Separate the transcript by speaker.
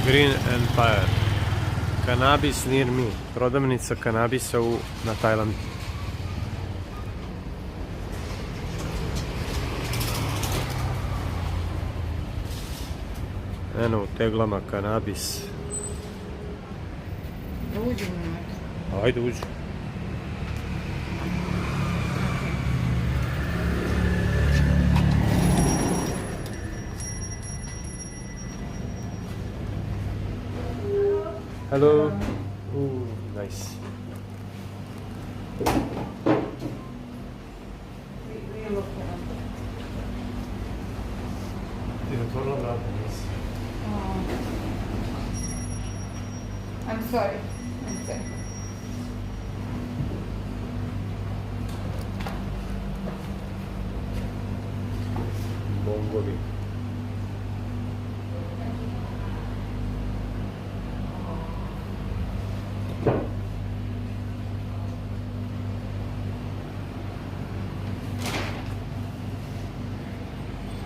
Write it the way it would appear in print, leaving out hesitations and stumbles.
Speaker 1: Green Empire. Cannabis near me. Prodavnica kanabisa na Tajlandu. Eno u teglama kanabis.
Speaker 2: Da uđemo unutra.
Speaker 1: Ajde uđi. Hello. Ooh, nice. Ti otvorila vrata, nisi.
Speaker 2: I'm sorry. I'm sorry.
Speaker 1: Mongoli.